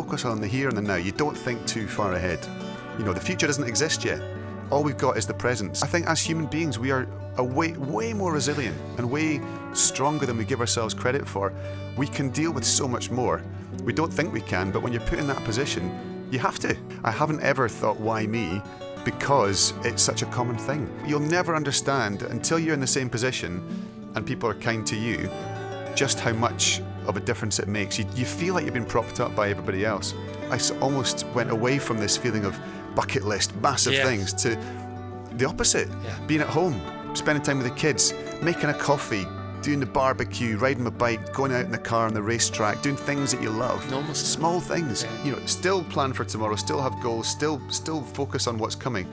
focus on the here and the now. You don't think too far ahead. The future doesn't exist yet. All we've got is the present. I think as human beings, we are way more resilient and way stronger than we give ourselves credit for. We can deal with so much more. We don't think we can, but when you're put in that position, you have to. I haven't ever thought, why me? Because it's such a common thing. You'll never understand until you're in the same position and people are kind to you, just how much of a difference it makes. You feel like you've been propped up by everybody else. I almost went away from this feeling of bucket list, massive things, to the opposite. Being at home, spending time with the kids, making a coffee, doing the barbecue, riding my bike, going out in the car on the racetrack, doing things that you love. Normal small things. Still plan for tomorrow, still have goals, still focus on what's coming.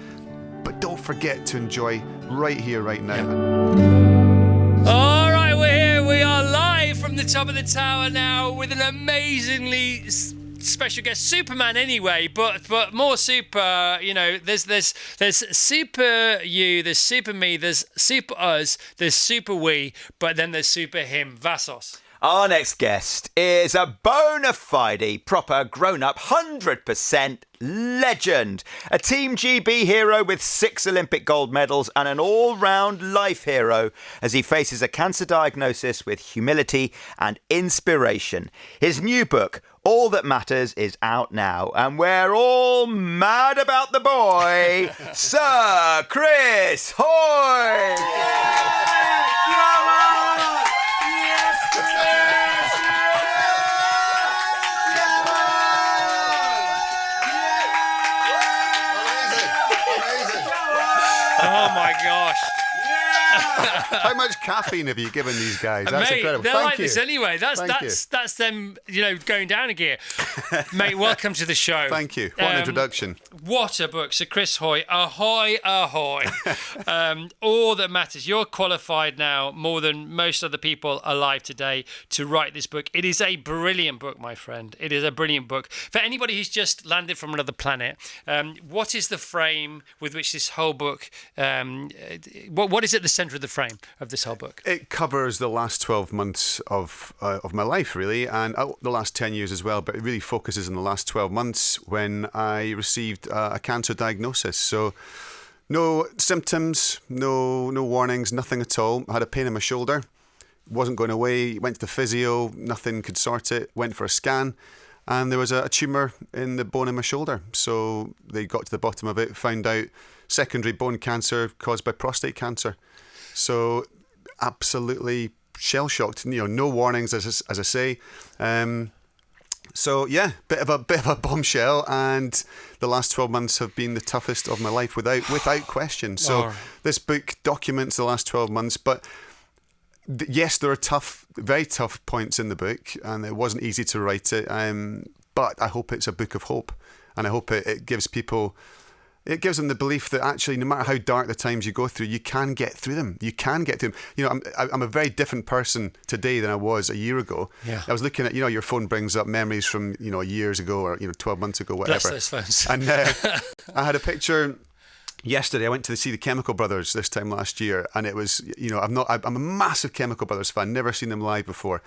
But don't forget to enjoy right here, right now. All right, we're here. We are live from the top of the tower now with an amazingly special guest, Superman anyway, but more super. There's super you, there's super me, there's super us, there's super we, but then there's super him. Vassos. Our next guest is a bona fide, proper grown-up, 100% legend. A Team GB hero with 6 Olympic gold medals and an all-round life hero as he faces a cancer diagnosis with humility and inspiration. His new book, All That Matters, is out now, and we're all mad about the boy, Sir Chris Hoy! Oh my gosh. How much caffeine have you given these guys? That's Mate, incredible. They're Thank like you. this anyway. That's them, going down a gear. Mate, welcome to the show. Thank you. What an introduction. What a book. So Chris Hoy, ahoy, ahoy. All That Matters. You're qualified now more than most other people alive today to write this book. It is a brilliant book, my friend. It is a brilliant book. For anybody who's just landed from another planet, what is the frame with which this whole book, what is at the centre of the frame of this whole book? It covers the last 12 months of my life, really, and the last 10 years as well, but it really focuses on the last 12 months when I received a cancer diagnosis. So no symptoms, no warnings, nothing at all. I had a pain in my shoulder, wasn't going away, went to the physio, nothing could sort it, went for a scan, and there was a tumour in the bone in my shoulder. So they got to the bottom of it, found out secondary bone cancer caused by prostate cancer. So absolutely shell-shocked, no warnings, as I say. So yeah, bit of a bombshell, and the last 12 months have been the toughest of my life without question. So this book documents the last 12 months, but yes, there are very tough points in the book, and it wasn't easy to write it. But I hope it's a book of hope, and I hope it gives people. It gives them the belief that actually, no matter how dark the times you go through, you can get through them. You can get through them. I'm a very different person today than I was a year ago. Yeah. I was looking at, your phone brings up memories from, years ago or, 12 months ago, whatever. Bless those phones. And I had a picture yesterday. I went to see the Chemical Brothers this time last year, and it was, I'm a massive Chemical Brothers fan. Never seen them live before.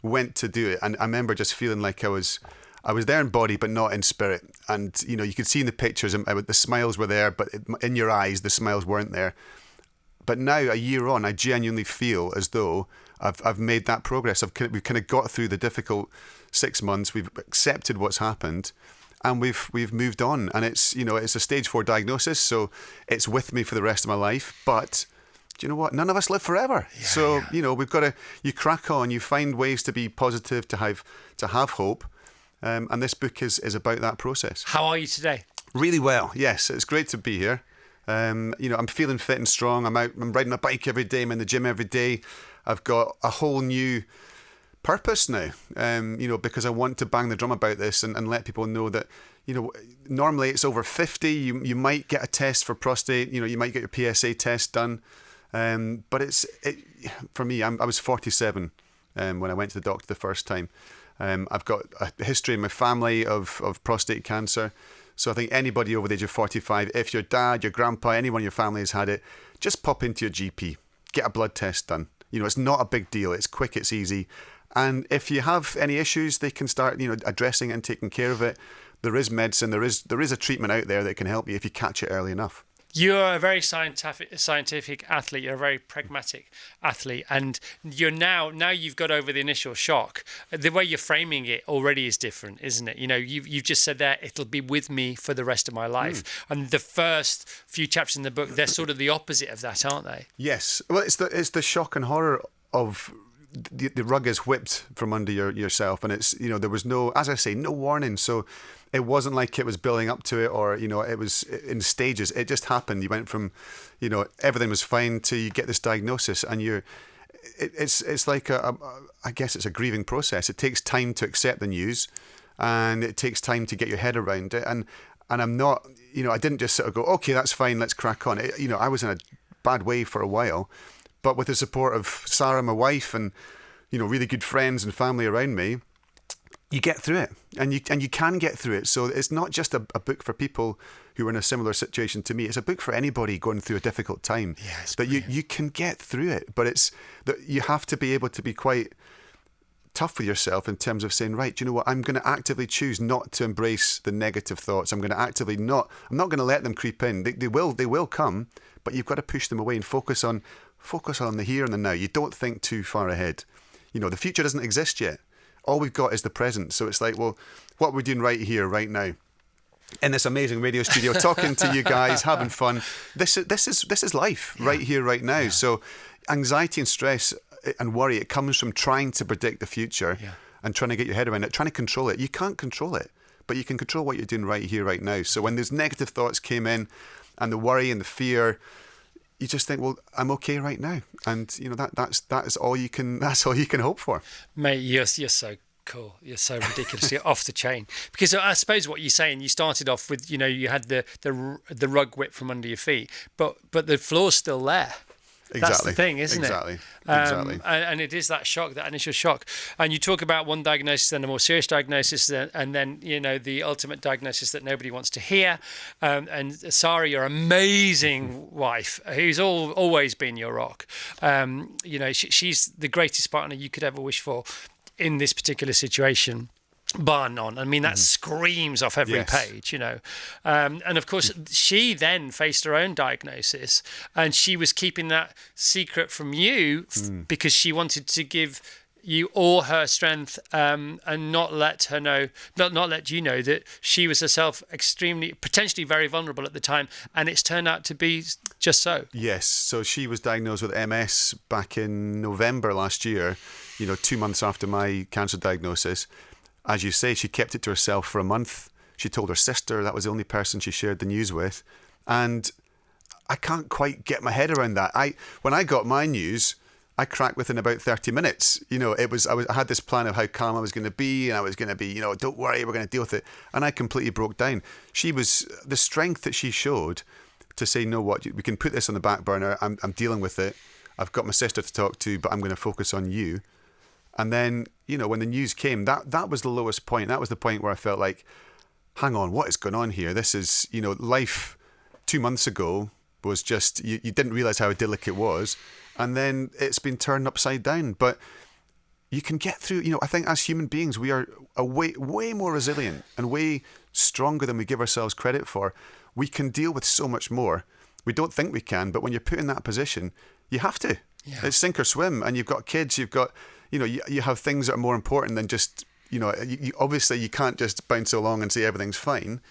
Went to do it, and I remember just feeling like I was there in body, but not in spirit. And, you could see in the pictures, the smiles were there, but in your eyes, the smiles weren't there. But now, a year on, I genuinely feel as though I've made that progress. We've kind of got through the difficult 6 months. We've accepted what's happened, and we've moved on. And it's a stage 4 diagnosis, so it's with me for the rest of my life. But do you know what? None of us live forever. Yeah, so we've got to. You crack on. You find ways to be positive, to have hope. And this book is about that process. How are you today? Really well, yes. It's great to be here. I'm feeling fit and strong. I'm riding my bike every day. I'm in the gym every day. I've got a whole new purpose now, because I want to bang the drum about this and let people know that, normally it's over 50. You might get a test for prostate. You might get your PSA test done. But for me, I was 47 when I went to the doctor the first time. I've got a history in my family of prostate cancer. So I think anybody over the age of 45, if your dad, your grandpa, anyone in your family has had it, just pop into your GP, get a blood test done. It's not a big deal. It's quick, it's easy. And if you have any issues, they can start, addressing it and taking care of it. There is medicine, there is a treatment out there that can help you if you catch it early enough. You're a very scientific athlete. You're a very pragmatic athlete, and you're now you've got over the initial shock. The way you're framing it already is different, isn't it? You've just said there, it'll be with me for the rest of my life. And the first few chapters in the book, they're sort of the opposite of that, aren't they? Yes. Well, it's the shock and horror of the rug is whipped from under yourself, and it's there was no, as I say, no warning. So it wasn't like it was building up to it, or it was in stages. It just happened. You went from everything was fine to you get this diagnosis, and it's like I guess it's a grieving process. It takes time to accept the news, and it takes time to get your head around it. And I'm not, I didn't just sort of go, okay, that's fine, let's crack on. I was in a bad way for a while. But with the support of Sarah, my wife, and really good friends and family around me, you get through it, and you can get through it. So it's not just a book for people who are in a similar situation to me. It's a book for anybody going through a difficult time. Yeah, it's that you can get through it, but it's that you have to be able to be quite tough with yourself in terms of saying, right, you know what, I'm going to actively choose not to embrace the negative thoughts. I'm going to actively I'm not going to let them creep in. They will come, but you've got to push them away and focus on the here and the now. You don't think too far ahead. The future doesn't exist yet. All we've got is the present. So it's like, well, what we're doing right here, right now, in this amazing radio studio, talking to you guys, having fun. This is life, right here, right now. Yeah. So anxiety and stress and worry, it comes from trying to predict the future and trying to get your head around it, trying to control it. You can't control it, but you can control what you're doing right here, right now. So when those negative thoughts came in, and the worry and the fear, you just think, well, I'm okay right now, and that's all you can hope for. Mate, you're so cool. You're so ridiculously off the chain. Because I suppose what you're saying, you started off with, you had the rug whipped from under your feet, but the floor's still there. Exactly. That's the thing, isn't it? Exactly. And it is that shock, that initial shock. And you talk about one diagnosis, then a more serious diagnosis, and then the ultimate diagnosis that nobody wants to hear. And Sarah, your amazing wife, who's always been your rock. She's the greatest partner you could ever wish for in this particular situation. Bar none. I mean, that screams off every page, And of course, she then faced her own diagnosis, and she was keeping that secret from you because she wanted to give you all her strength and not let her know, not let you know that she was herself potentially very vulnerable at the time, and it's turned out to be just so. Yes. So she was diagnosed with MS back in November last year, 2 months after my cancer diagnosis. As you say, she kept it to herself for a month. She told her sister. That was the only person she shared the news with. And I can't quite get my head around that. When I got my news, I cracked within about 30 minutes. I had this plan of how calm I was going to be, and I was going to be, don't worry, we're going to deal with it. And I completely broke down. She was, the strength that she showed to say, no, what, we can put this on the back burner. I'm dealing with it. I've got my sister to talk to, but I'm going to focus on you. And then, when the news came, that was the lowest point. That was the point where I felt like, hang on, what is going on here? This is, life 2 months ago was just, you didn't realise how idyllic it was. And then it's been turned upside down. But you can get through, I think as human beings, we are way more resilient and way stronger than we give ourselves credit for. We can deal with so much more. We don't think we can, but when you're put in that position, you have to. Yeah. It's sink or swim. And you've got kids, you've got... you have things that are more important than just, obviously you can't just bounce along and say everything's fine,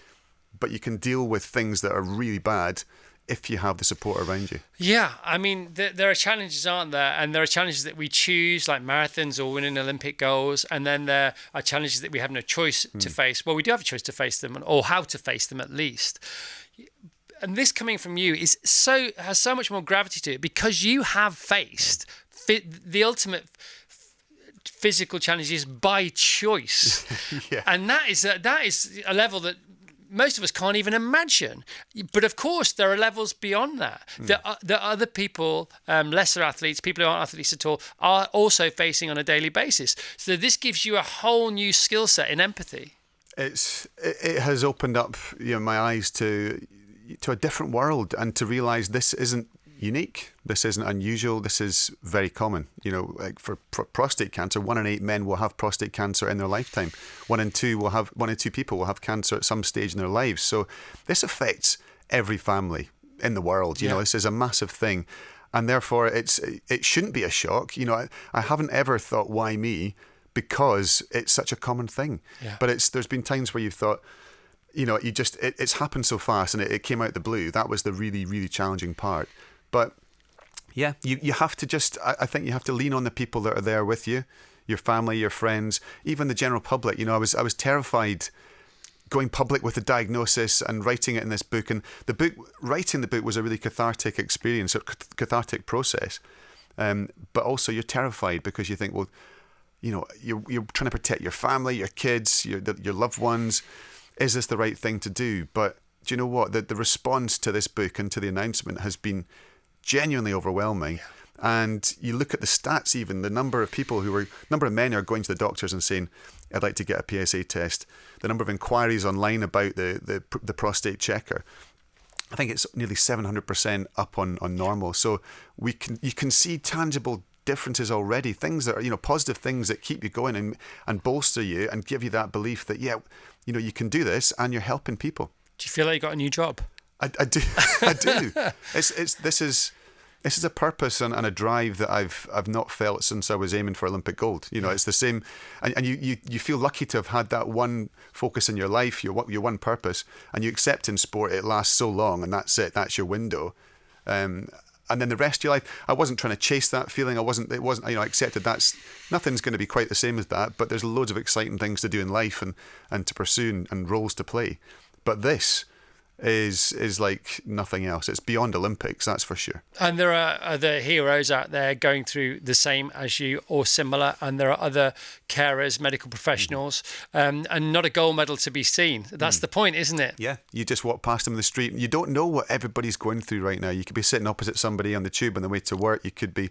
but you can deal with things that are really bad if you have the support around you. Yeah, I mean, there are challenges, aren't there? And there are challenges that we choose, like marathons or winning Olympic goals. And then there are challenges that we have no choice to face. Well, we do have a choice to face them, or how to face them at least. And this coming from you has so much more gravity to it because you have faced the ultimate physical challenges by choice. Yeah. And that is a level that most of us can't even imagine. But of course, there are levels beyond that. That other people, lesser athletes, people who aren't athletes at all, are also facing on a daily basis. So this gives you a whole new skill set in empathy. It has opened up my eyes to a different world, and to realise this isn't unique. This isn't unusual. This is very common. You know, like for prostate cancer, 1 in 8 men will have prostate cancer in their lifetime. 1 in 2 people will have cancer at some stage in their lives. So this affects every family in the world. You know, this is a massive thing, and therefore it shouldn't be a shock. You know, I haven't ever thought, why me? Because it's such a common thing. Yeah. But there's been times where you've thought, you know, it's happened so fast, and it came out the blue. That was the really, really challenging part. But yeah, you have to I think you have to lean on the people that are there with you, your family, your friends, even the general public. You know, I was terrified going public with the diagnosis and writing it in this book. And writing the book was a really cathartic experience, a cathartic process. But also you're terrified because you think, well, you know, you're trying to protect your family, your kids, your loved ones. Is this the right thing to do? But do you know what? The response to this book and to the announcement has been genuinely overwhelming. And you look at the stats, even the number of men who are going to the doctors and saying, I'd like to get a PSA test. The number of inquiries online about the prostate checker, I think it's nearly 700% up on normal. So you can see tangible differences already, things that are, you know, positive things that keep you going and bolster you and give you that belief that, yeah, you know, you can do this and you're helping people. Do you feel like you got a new job? I do. I do. This is a purpose and a drive that I've not felt since I was aiming for Olympic gold. You know, it's the same, and you feel lucky to have had that one focus in your life, your one purpose, and you accept in sport it lasts so long, and that's it. That's your window. And then the rest of your life, I wasn't trying to chase that feeling. It wasn't. You know, I accepted nothing's going to be quite the same as that. But there's loads of exciting things to do in life and to pursue and roles to play. But this is like nothing else. It's beyond Olympics, that's for sure. And there are other heroes out there going through the same as you or similar, and there are other carers, medical professionals, and not a gold medal to be seen. That's the point, isn't it? Yeah, you just walk past them in the street and you don't know what everybody's going through right now. You could be sitting opposite somebody on the tube on the way to work. You could be,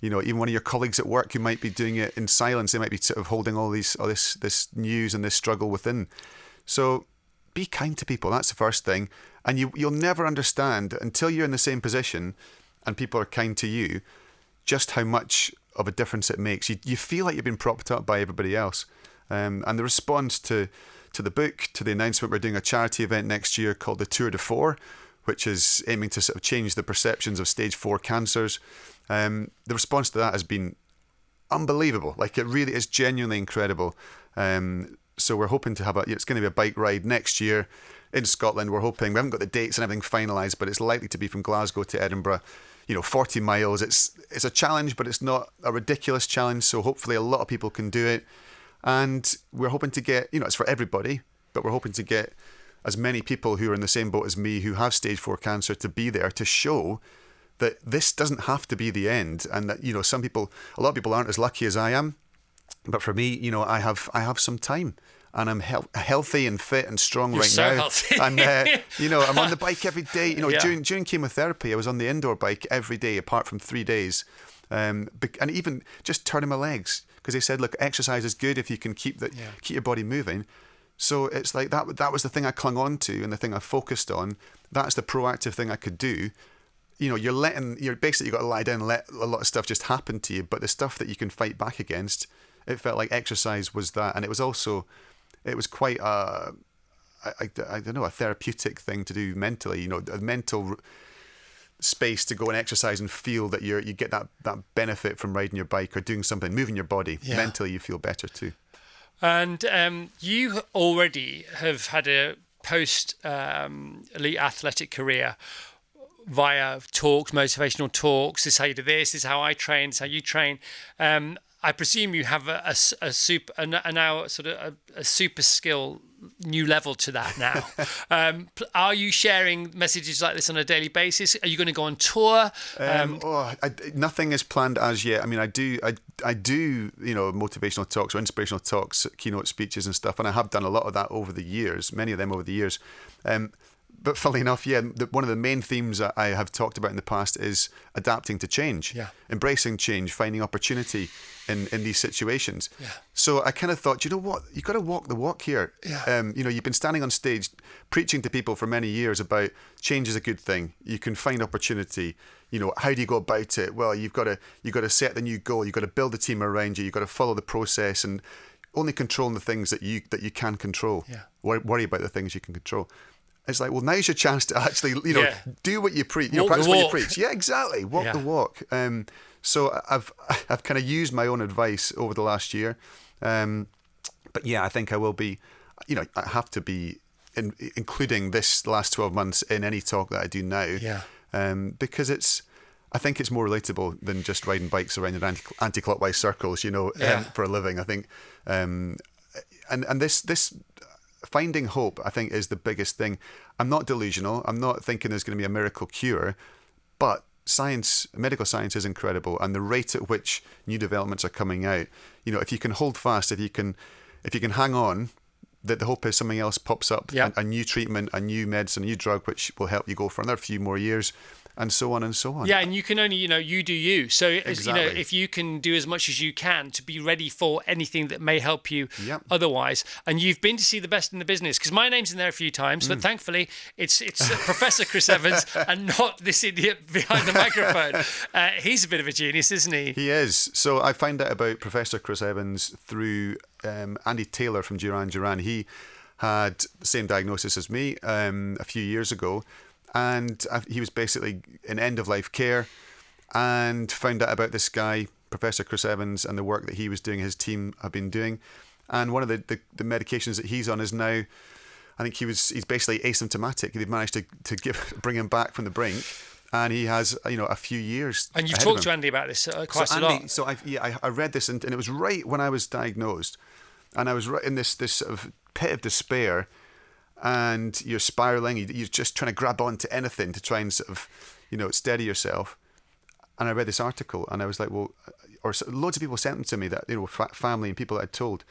you know, even one of your colleagues at work who might be doing it in silence. They might be sort of holding all this news and this struggle within. So be kind to people. That's the first thing. And you'll never understand until you're in the same position and people are kind to you just how much of a difference it makes. You feel like you've been propped up by everybody else. And the response to the book, to the announcement, we're doing a charity event next year called the Tour de Four, which is aiming to sort of change the perceptions of stage 4 cancers. The response to that has been unbelievable. Like, it really is genuinely incredible. So we're hoping to have it's going to be a bike ride next year in Scotland. We're hoping, we haven't got the dates and everything finalised, but it's likely to be from Glasgow to Edinburgh, 40 miles. It's a challenge, but it's not a ridiculous challenge. So hopefully a lot of people can do it. And we're hoping to get, it's for everybody, but we're hoping to get as many people who are in the same boat as me who have stage 4 cancer to be there to show that this doesn't have to be the end. And that, a lot of people aren't as lucky as I am. But for me, I have some time, and I'm healthy and fit and strong. You're right so now. Healthy. And I'm on the bike every day. During chemotherapy, I was on the indoor bike every day, apart from 3 days, and even just turning my legs, because they said, look, exercise is good if you can keep your body moving. So it's like that was the thing I clung on to and the thing I focused on. That's the proactive thing I could do. You're basically got to lie down and let a lot of stuff just happen to you, but the stuff that you can fight back against. It felt like exercise was that, and it was quite a therapeutic thing to do mentally. A mental space to go and exercise and feel that you get that benefit from riding your bike or doing something, moving your body. Yeah. Mentally, you feel better too. And you already have had a post-elite athletic career via talks, motivational talks. This is how you do this. This is how I train. This is how you train. I presume you have a super skill new level to that now. Are you sharing messages like this on a daily basis? Are you going to go on tour? Nothing is planned as yet. I mean, I do motivational talks or inspirational talks, keynote speeches and stuff, and I have done a lot of that over the years, many of them over the years. But funnily enough, yeah, one of the main themes that I have talked about in the past is adapting to change, embracing change, finding opportunity in these situations. Yeah. So I kind of thought, you know what, you've got to walk the walk here. Yeah. You've been standing on stage preaching to people for many years about change is a good thing. You can find opportunity. How do you go about it? Well, you've got to set the new goal. You've got to build a team around you. You've got to follow the process and only control the things that you can control. Yeah. Worry about the things you can control. It's like, well, now's your chance to actually, do what you preach. Walk Practice the what you walk. preach. Yeah, exactly. Walk the walk. So I've kind of used my own advice over the last year. But yeah, I think I will be, I have to be including this last 12 months in any talk that I do now. Yeah. Because I think it's more relatable than just riding bikes around in anti-clockwise circles, for a living. I think, and this finding hope, I think, is the biggest thing. I'm not delusional. I'm not thinking there's going to be a miracle cure, but medical science is incredible, and the rate at which new developments are coming out. If you can hold fast, if you can hang on, that the hope is something else pops up, a new treatment, a new medicine, a new drug, which will help you go for another few more years, and so on and so on. Yeah, and you can only, you do you. So, Exactly. if you can do as much as you can to be ready for anything that may help you otherwise. And you've been to see the best in the business, because my name's in there a few times, but thankfully it's Professor Chris Evans and not this idiot behind the microphone. He's a bit of a genius, isn't he? He is. So I found out about Professor Chris Evans through Andy Taylor from Duran Duran. He had the same diagnosis as me a few years ago. And he was basically in end-of-life care, and found out about this guy, Professor Chris Evans, and the work that he was doing, his team have been doing. And one of the medications that he's on is now, I think he's basically asymptomatic. They've managed to bring him back from the brink, and he has a few years. And you've ahead talked of to him. Andy about this quite a Andy, lot. So I read this, and it was right when I was diagnosed, and I was right in this sort of pit of despair. And you're spiraling, you're just trying to grab onto anything to try and sort of, steady yourself. And I read this article, and I was like, well, loads of people sent them to me, that, family and people that I'd told.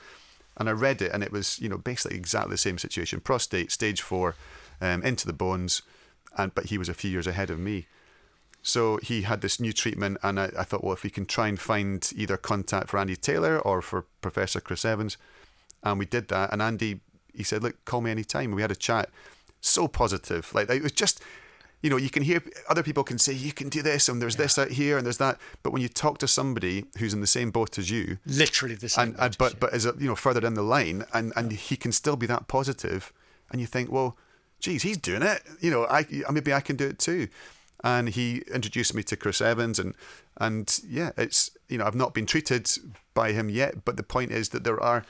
And I read it, and it was, basically exactly the same situation. Prostate, stage 4, into the bones, but he was a few years ahead of me. So he had this new treatment, and I thought, well, if we can try and find either contact for Andy Taylor or for Professor Chris Evans. And we did that, and Andy, he said, look, call me anytime. We had a chat. So positive. Like, it was just, you can hear other people can say, you can do this, and there's this out here, and there's that. But when you talk to somebody who's in the same boat as you, Literally the same. But is further down the line, and he can still be that positive, and you think, well, geez, he's doing it. Maybe I can do it too. And he introduced me to Chris Evans, and yeah, it's, I've not been treated by him yet, but the point is that there are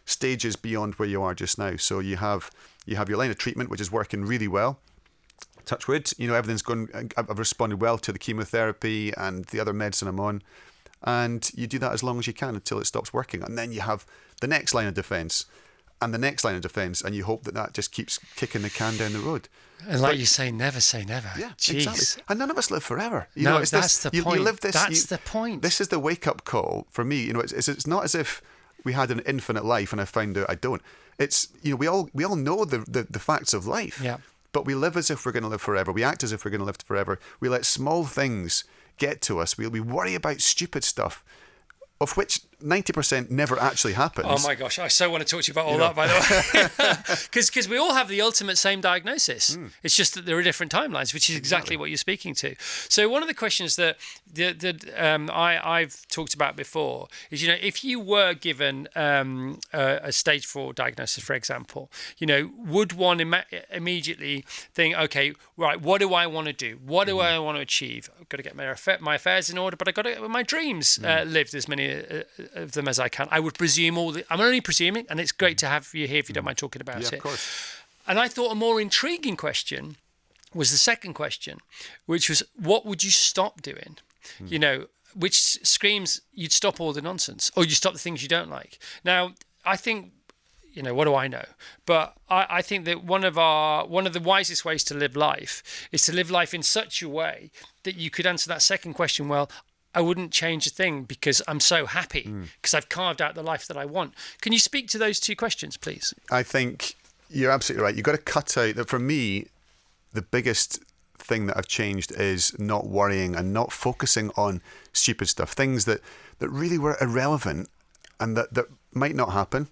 stages beyond where you are just now. So you have your line of treatment, which is working really well. Touch wood, everything's going. I've responded well to the chemotherapy and the other medicine I'm on, and you do that as long as you can until it stops working, and then you have the next line of defence, and the next line of defence, and you hope that just keeps kicking the can down the road. And like you say, never say never. Yeah, Jeez. exactly. And none of us live forever. That's the point. You live this. That's the point. This is the wake-up call for me. It's not as if we had an infinite life and I found out I don't. It's, we all know the facts of life. Yeah. But we live as if we're going to live forever. We act as if we're going to live forever. We let small things get to us. We worry about stupid stuff, of which 90% never actually happens. Oh my gosh, I so want to talk to you about all that, by the way. Because we all have the ultimate same diagnosis. It's just that there are different timelines, which is exactly what you're speaking to. So one of the questions that I've talked about before is, if you were given a stage 4 diagnosis, for example, would one immediately think, okay, right, what do I want to do? What do I want to achieve? I've got to get my affairs in order, but I've got to get my dreams lived, as many of them as I can. I would presume I'm only presuming, and it's great to have you here if you don't mind talking about it. Yeah, of course. And I thought a more intriguing question was the second question, which was, what would you stop doing? Which screams you'd stop all the nonsense, or you stop the things you don't like. Now, I think, what do I know? But I think that one of the wisest ways to live life is to live life in such a way that you could answer that second question, well, I wouldn't change a thing because I'm so happy because I've carved out the life that I want. Can you speak to those two questions, please? I think you're absolutely right. You've got to cut out that. For me, the biggest thing that I've changed is not worrying and not focusing on stupid stuff, things that really were irrelevant and that might not happen,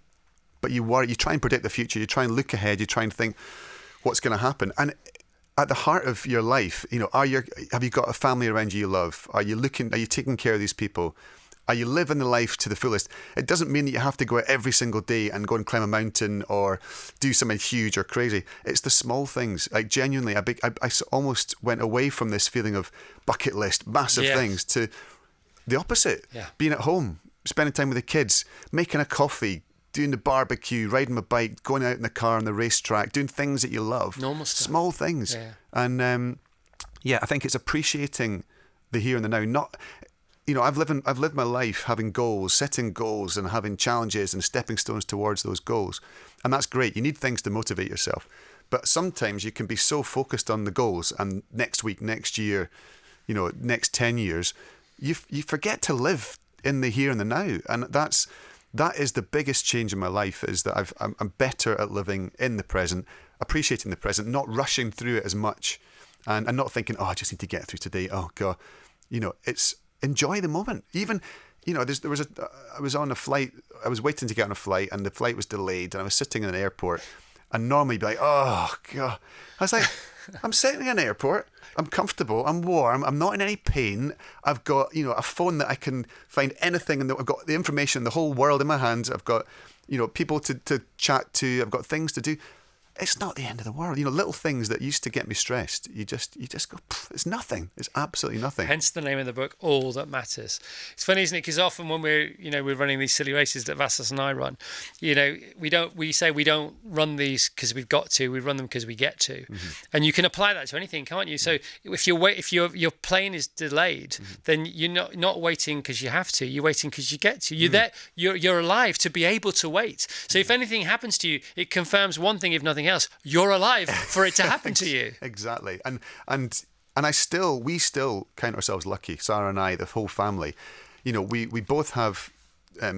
but you worry, you try and predict the future, you try and look ahead, you try and think what's going to happen. And at the heart of your life, have you got a family around you love? Are you taking care of these people? Are you living the life to the fullest? It doesn't mean that you have to go out every single day and go and climb a mountain or do something huge or crazy. It's the small things. Like genuinely, I almost went away from this feeling of bucket list, massive things, to the opposite. Yeah. Being at home, spending time with the kids, making a coffee, doing the barbecue, riding my bike, going out in the car on the racetrack, doing things that you love. Normal stuff. Small things. Yeah. And I think it's appreciating the here and the now. Not... I've lived my life having goals, setting goals and having challenges and stepping stones towards those goals. And that's great. You need things to motivate yourself. But sometimes you can be so focused on the goals and next week, next year, next 10 years, you forget to live in the here and the now. And that is the biggest change in my life, is that I'm better at living in the present, appreciating the present, not rushing through it as much and not thinking, I just need to get through today. Oh God, it's... Enjoy the moment. Even, I was on a flight, I was waiting to get on a flight and the flight was delayed and I was sitting in an airport and normally be like, oh God. I was like, I'm sitting in an airport, I'm comfortable, I'm warm, I'm not in any pain. I've got, a phone that I can find anything and I've got the information, the whole world in my hands. I've got, people to chat to, I've got things to do. It's not the end of the world. Little things that used to get me stressed, you just go, it's nothing. It's absolutely nothing. Hence the name of the book, All That Matters. It's funny, isn't it? Because often when we're running these silly races that Vassos and I run, we say we don't run these because we've got to, we run them because we get to. Mm-hmm. And you can apply that to anything, can't you? So if your plane is delayed, then you're not waiting because you have to, you're waiting because you get to. You're there, you're alive to be able to wait. So if anything happens to you, it confirms one thing, if nothing else, you're alive for it to happen to you. Exactly. And we still count ourselves lucky, Sarah and I, the whole family. We both have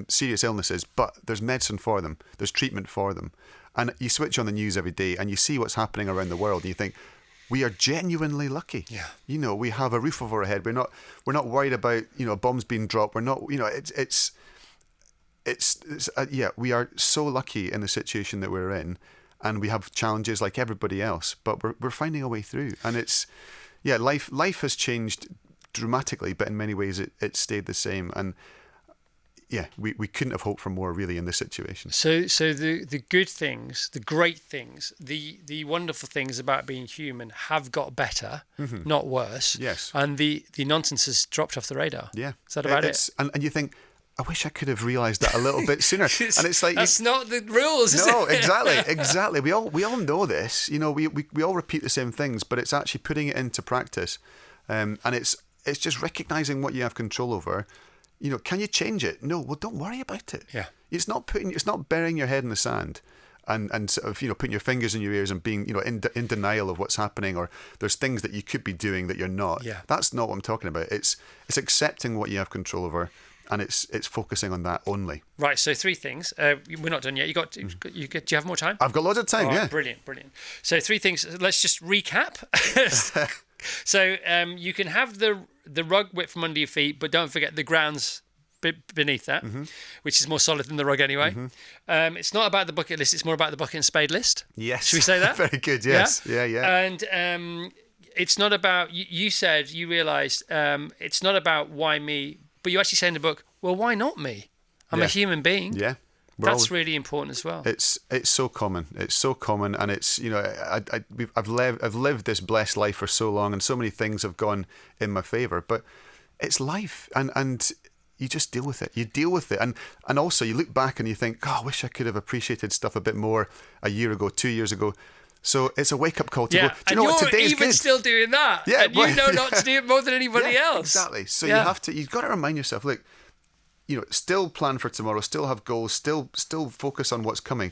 serious illnesses, but there's medicine for them, there's treatment for them. And you switch on the news every day and you see what's happening around the world and you think, we are genuinely lucky. Yeah. We have a roof over our head. We're not worried about, bombs being dropped. We're not, we are so lucky in the situation that we're in. And we have challenges like everybody else, but we're finding a way through. And life has changed dramatically, but in many ways it stayed the same. And we couldn't have hoped for more really in this situation. So the good things, the great things, the wonderful things about being human have got better, not worse. Yes. And the nonsense has dropped off the radar. Yeah. Is that about it? And you think, I wish I could have realised that a little bit sooner. And it's like that's not the rules, is it? No, exactly. We all know this. We all repeat the same things, but it's actually putting it into practice. And it's just recognising what you have control over. Can you change it? No. Well, don't worry about it. Yeah. It's not burying your head in the sand and sort of putting your fingers in your ears and being in denial of what's happening, or there's things that you could be doing that you're not. Yeah. That's not what I'm talking about. It's accepting what you have control over. And it's focusing on that only. Right, so 3 things. We're not done yet. Do you have more time? I've got loads of time, yeah. Brilliant. So 3 things. Let's just recap. So you can have the rug whipped from under your feet, but don't forget the ground's beneath that, which is more solid than the rug anyway. It's not about the bucket list. It's more about the bucket and spade list. Yes. Should we say that? Very good, yes. Yeah. And it's not about, you said, you realised, it's not about why me. But you actually say in the book, well, why not me? I'm a human being. Yeah. That's really important as well. It's so common. It's so common, and it's I've lived this blessed life for so long, and so many things have gone in my favour. But it's life, and you just deal with it. You deal with it, and also you look back and you think, oh, I wish I could have appreciated stuff a bit more a year ago, 2 years ago. So it's a wake-up call to go, do you know what, today's good. You're even still doing that. Yeah, and you know not to do it more than anybody else. Exactly. So you've got to remind yourself, look, still plan for tomorrow, still have goals, still focus on what's coming.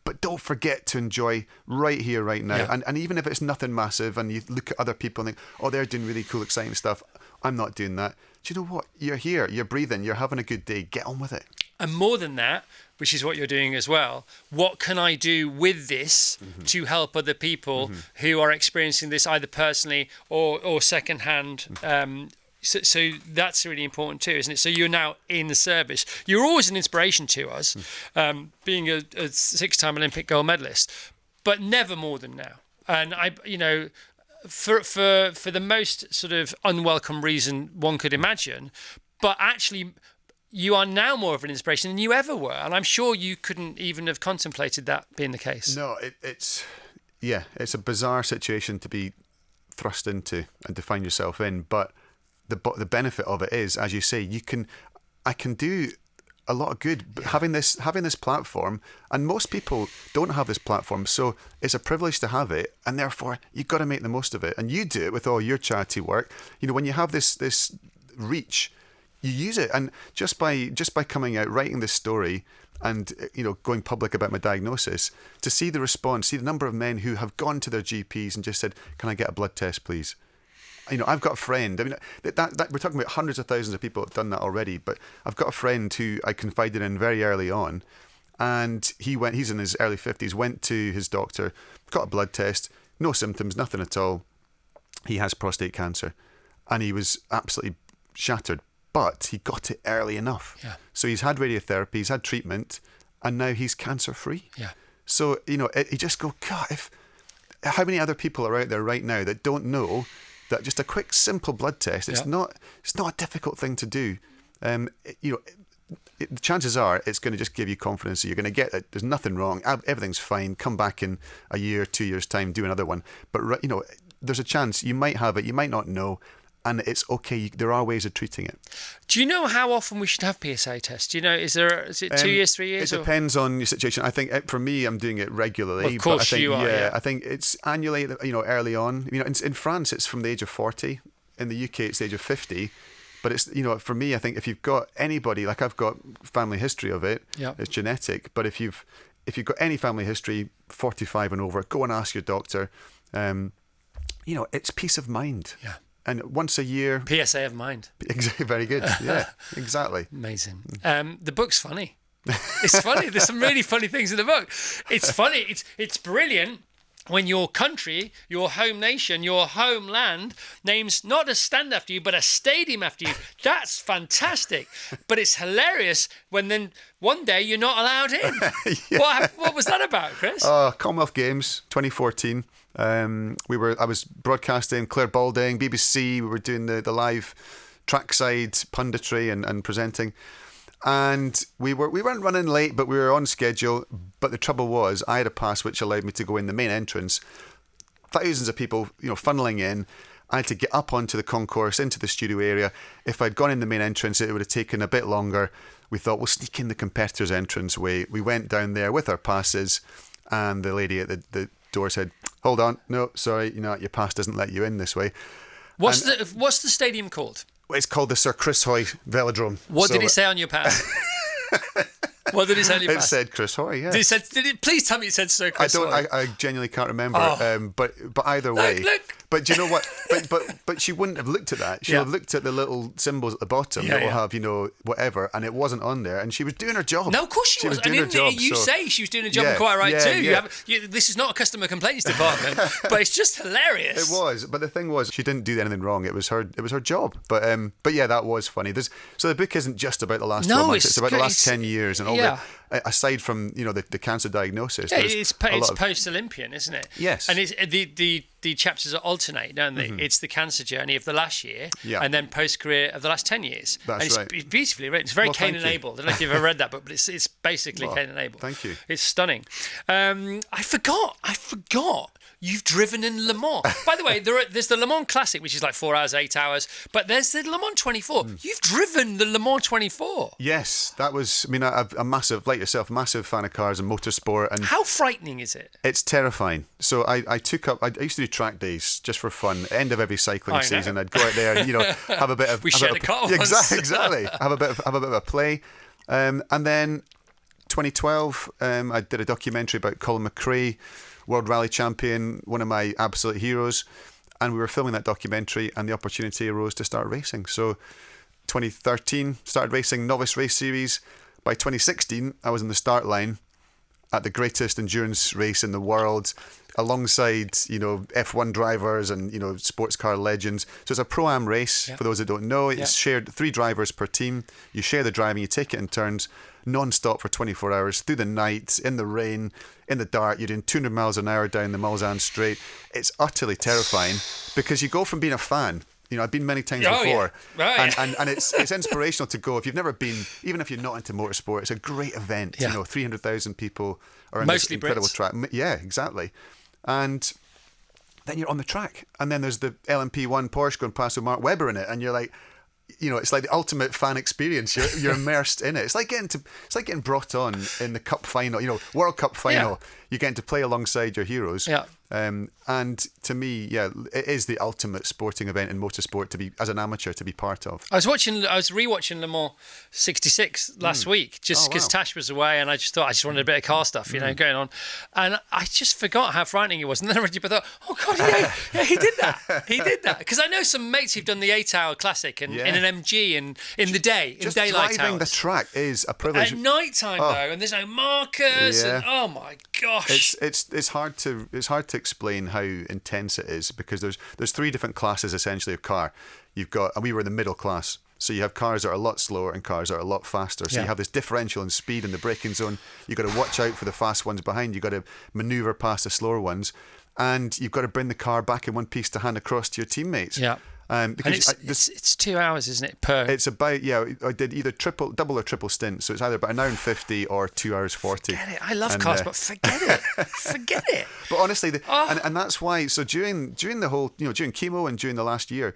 But don't forget to enjoy right here, right now. Yeah. And even if it's nothing massive and you look at other people and think, oh, they're doing really cool, exciting stuff. I'm not doing that. Do you know what? You're here, you're breathing, you're having a good day. Get on with it. And more than that, which is what you're doing as well, what can I do with this to help other people who are experiencing this either personally or secondhand? So that's really important too, isn't it? So you're now in the service. You're always an inspiration to us, being a 6-time Olympic gold medalist, but never more than now. And for the most sort of unwelcome reason one could imagine, but actually you are now more of an inspiration than you ever were. And I'm sure you couldn't even have contemplated that being the case. No, it's a bizarre situation to be thrust into and to find yourself in. But the benefit of it is, as you say, I can do a lot of good having this platform, and most people don't have this platform, so it's a privilege to have it, and therefore you've got to make the most of it. And you do it with all your charity work. When you have this reach, you use it. And just by coming out, writing this story, and going public about my diagnosis, to see the response, see the number of men who have gone to their GPs and just said, "Can I get a blood test, please?" I've got a friend. I mean, that we're talking about hundreds of thousands of people have done that already. But I've got a friend who I confided in very early on, and he's in his early 50s. Went to his doctor, got a blood test, no symptoms, nothing at all. He has prostate cancer, and he was absolutely shattered. But he got it early enough. Yeah. So he's had radiotherapy, he's had treatment, and now he's cancer free. Yeah. So you just go, God, how many other people are out there right now that don't know that just a quick, simple blood test, it's not a difficult thing to do. The chances are it's going to just give you confidence that you're going to get it. There's nothing wrong. Everything's fine. Come back in a year, 2 years' time, do another one. But there's a chance you might have it, you might not know, and it's okay. There are ways of treating it. Do you know how often we should have PSA tests? Do you know, is it 2 years, 3 years? It depends on your situation. I think for me, I'm doing it regularly. Well, of course, but I think, you are. Yeah. I think it's annually. Early on. In France, it's from the age of 40. In the UK, it's the age of 50. But it's for me, I think if you've got anybody, like I've got family history of it, it's genetic. But if you've got any family history, 45 and over, go and ask your doctor. It's peace of mind. Yeah. And once a year... PSA of mind. Very good. Yeah, exactly. Amazing. The book's funny. It's funny. There's some really funny things in the book. It's funny. It's brilliant when your country, your home nation, your homeland names not a stand after you, but a stadium after you. That's fantastic. But it's hilarious when then one day you're not allowed in. Yeah. What was that about, Chris? Commonwealth Games 2014. I was broadcasting, Claire Balding, BBC. We were doing the live trackside punditry and presenting, and we weren't running late, but we were on schedule. But the trouble was, I had a pass which allowed me to go in the main entrance. Thousands of people, funneling in. I had to get up onto the concourse into the studio area. If I'd gone in the main entrance, it would have taken a bit longer. We thought we'll sneak in the competitors' entrance way. We went down there with our passes, and the lady at the door said, "Hold on, no, sorry, your pass doesn't let you in this way." What's the stadium called? It's called the Sir Chris Hoy Velodrome. What did it say on your pass? What did it say on your pass? It said Chris Hoy, yeah. Did it please tell me it said Sir Chris Hoy? I genuinely can't remember. But either way. Look. But do you know what? But she wouldn't have looked at that. She would have looked at the little symbols at the bottom that will have, whatever, and it wasn't on there. And she was doing her job. No, of course she was. Doing her job. You say she was doing her job and quite right too. Yeah. This is not a customer complaints department, but it's just hilarious. It was. But the thing was, she didn't do anything wrong. It was her job. But yeah, that was funny. So the book isn't just about the last 12 months. It's about the last 10 years and all that. Aside from the cancer diagnosis, it's post-Olympian, isn't it? Yes, and it's the chapters alternate, don't they? Mm-hmm. It's the cancer journey of the last year, and then post-career of the last 10 years. That's and it's beautifully written. It's very Cain and Abel. I don't know if you've ever read that book, but it's basically Cain and Abel. Thank you. It's stunning. I forgot. You've driven in Le Mans. By the way, there's the Le Mans Classic, which is like 4 hours, 8 hours, but there's the Le Mans 24. You've driven the Le Mans 24. Yes, that was. I'm a massive, like yourself, massive fan of cars and motorsport. And how frightening is it? It's terrifying. So I used to do track days just for fun. End of every cycling season, I'd go out there and have a bit of. We shared a car once. Exactly. have a bit of a play, and then 2012, I did a documentary about Colin McRae, World Rally Champion, one of my absolute heroes, and we were filming that documentary, and the opportunity arose to start racing. So 2013, started racing Novice Race Series, by 2016, I was in the start line at the greatest endurance race in the world, alongside, F1 drivers and, sports car legends. So it's a Pro-Am race, for those that don't know. It's shared 3 drivers per team. You share the driving, you take it in turns, non-stop for 24 hours, through the night, in the rain, in the dark. You're doing 200 miles an hour down the Mulsanne Straight. It's utterly terrifying because you go from being a fan. I've been many times before, Right. and it's inspirational to go. If you've never been, even if you're not into motorsport, it's a great event. 300,000 people are in Mostly this incredible Brits. track. Yeah, exactly. And then you're on the track, and then there's the LMP1 Porsche going past with Mark Webber in it, and you're like, it's like the ultimate fan experience. You're immersed in it. It's like getting brought on in the Cup final, World Cup final. Yeah. You're getting to play alongside your heroes. Yeah. And to me, it is the ultimate sporting event in motorsport to be, as an amateur, to be part of. I was rewatching Le Mans 66 last week, just because Tash was away, and I just thought I just wanted a bit of car stuff, going on, and I just forgot how frightening it was. And then I read it, but I thought, oh god, yeah, he did that, because I know some mates who've done the 8-hour classic and in an MG and in the day, in Just daylight driving hours. the track is a privilege. At night time though, and there's no markers, and oh my gosh, it's hard to explain how intense it is, because there's 3 different classes essentially of car. You've got, and we were in the middle class, so you have cars that are a lot slower and cars that are a lot faster. So you have this differential in speed in the braking zone. You've got to watch out for the fast ones behind. You've got to manoeuvre past the slower ones, and you've got to bring the car back in one piece to hand across to your teammates. Because and it's 2 hours, isn't it? Per. It's about, I did either double or triple stint, so it's either about 1 hour and 50 or 2 hours 40. Forget it. I love cars, but forget it. Forget it. But honestly, and that's why. So during the whole, during chemo and during the last year,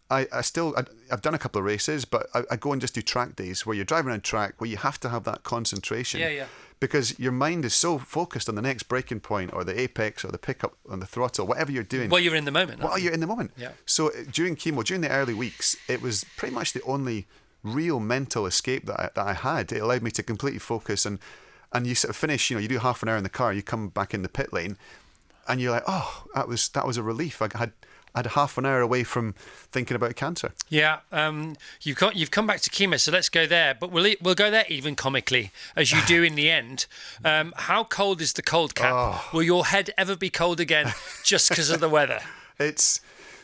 I've done a couple of races, but I go and just do track days where you're driving around track where you have to have that concentration. Yeah. Because your mind is so focused on the next braking point or the apex or the pickup on the throttle, whatever you're doing. Well, you're in the moment. Well, you're in the moment. Yeah. So during chemo, during the early weeks, it was pretty much the only real mental escape that I had. It allowed me to completely focus, and you sort of finish. You do half an hour in the car, you come back in the pit lane, and you're like, oh, that was a relief. I had half an hour away from thinking about cancer. Yeah. You've come back to chemo, so let's go there. But we'll go there even comically, as you do in the end. How cold is the cold cap? Oh. Will your head ever be cold again just because of the weather?